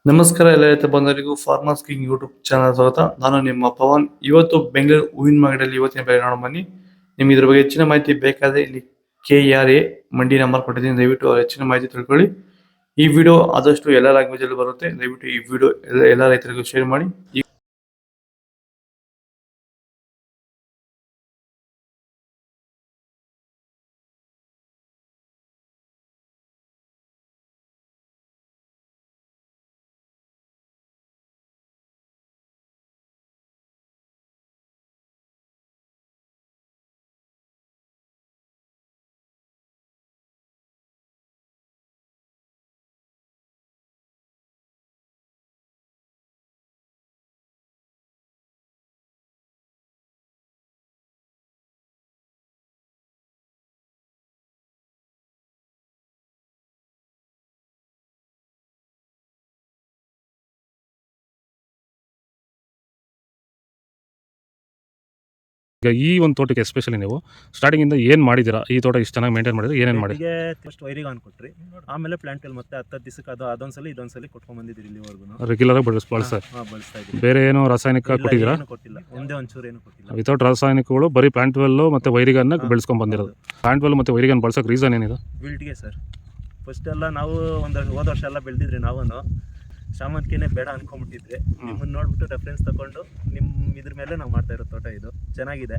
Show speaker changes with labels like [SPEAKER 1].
[SPEAKER 1] ನಮಸ್ಕಾರ ಎಲ್ಲ ರೈತ ಬಂಧುಗಳಿಗೂ ಫಾರ್ಮರ್ಸ್ ಕಿಂಗ್ ಯೂಟ್ಯೂಬ್ ಚಾನಲ್ ಸ್ವಾಗತ. ನಾನು ನಿಮ್ಮ ಪವನ್. ಇವತ್ತು ಬೆಂಗಳೂರು ಹೂವಿನ ಮಾರ್ಕೆಟಲ್ಲಿ ಇವತ್ತಿನ ಬೆಲೆ ನೋಡೋಣ ಬನ್ನಿ. ನಿಮ್ಗೆ ಇದ್ರ ಬಗ್ಗೆ ಹೆಚ್ಚಿನ ಮಾಹಿತಿ ಬೇಕಾದ್ರೆ ಇಲ್ಲಿ KRA ಮಂಡಿ ನಂಬರ್ ಕೊಟ್ಟಿದ್ದೀನಿ, ದಯವಿಟ್ಟು ಹೆಚ್ಚಿನ ಮಾಹಿತಿ ತಿಳ್ಕೊಳ್ಳಿ. ಈ ವಿಡಿಯೋ ಆದಷ್ಟು ಎಲ್ಲ ಲ್ಯಾಂಗ್ವೇಜ್ ಅಲ್ಲಿ ಬರುತ್ತೆ, ದಯವಿಟ್ಟು ಈ ವಿಡಿಯೋ ಎಲ್ಲ ರೈತರಿಗೂ ಶೇರ್ ಮಾಡಿ.
[SPEAKER 2] ಈಗ ಈ ಒಂದು ತೋಟಕ್ಕೆ ಎಸ್ಪೆಷಲಿ ನೀವು ಸ್ಟಾರ್ಟಿಂಗ್ ಇಂದ ಏನು ಮಾಡಿದ್ದೀರಾ? ಈ ತೋಟ ಇಷ್ಟು ಚೆನ್ನಾಗಿ ಮೇಂಟೈನ್ ಮಾಡಿದ್ರೆ ಏನೇನು ಮಾಡಿ?
[SPEAKER 3] ಫಸ್ಟ್ ವೈರಿಗೆ ಆನ್ ಕೊಟ್ರಿ, ಆಮೇಲೆ ಪ್ಲಾಂಟ್ ಅಲ್ಲಿ ಮತ್ತೆ 10 ದಿವಸಕ್ಕೆ ಅದೊಂದ್ಸಲಿ ಇದೊಂದ್ಸಲಿ ಕೊಟ್ಕೊಂಡ್ ಬಂದಿದ್ದೀರಿ ಇಲ್ಲಿವರೆಗೂ.
[SPEAKER 2] ರೆಗ್ಯುಲರ್ ಆಗಿ ಬಳಸ್ತಾ
[SPEAKER 3] ಇದ್ದೀವಿ.
[SPEAKER 2] ಬೇರೆ ಏನು ರಾಸಾಯನಿಕ ಕೊಟ್ಟಿದ್ದೀರಾ?
[SPEAKER 3] ಕೊಟ್ಟಿಲ್ಲ, ಒಂದೇ ಒಂಚೂರು ಏನು ಕೊಟ್ಟಿಲ್ಲ.
[SPEAKER 2] ವಿತೌಟ್ ರಾಸಾಯನಿಕಗಳು ಬರೀ ಪ್ಲಾಂಟ್ ವೆಲ್ಲು ಮತ್ತು ವೈರಿಗನ್ನ ಬೆಳೆಸ್ಕೊಂಡು ಬಂದಿರೋದು. ಪ್ಲಾಂಟ್ ವೆಲ್ ಮತ್ತು ವೈರಿಗನ್ ಬಳಸೋಕೆ ರೀಸನ್ ಏನಿದೆ?
[SPEAKER 3] ಬಿಲ್ಟ್ಗೆ ಸರ್. ಫಸ್ಟ್ ಎಲ್ಲ ನಾವು ಹೋದ ವರ್ಷ ಎಲ್ಲ ಬೆಳೆದಿದ್ರಿ, ನಾವು ಶಾಮಂತಿಗೆನೇ ಬೇಡ ಅನ್ಕೊಂಡ್ಬಿಟ್ಟಿದ್ರಿ. ನಿಮ್ಮನ್ನ ನೋಡ್ಬಿಟ್ಟು ರೆಫರೆನ್ಸ್ ತಗೊಂಡು ನಿಮ್ಮ ಇದ್ರ ಮೇಲೆ ನಾವು ಮಾಡ್ತಾ ಇರೋ ತೋಟ ಇದು ಚೆನ್ನಾಗಿದೆ.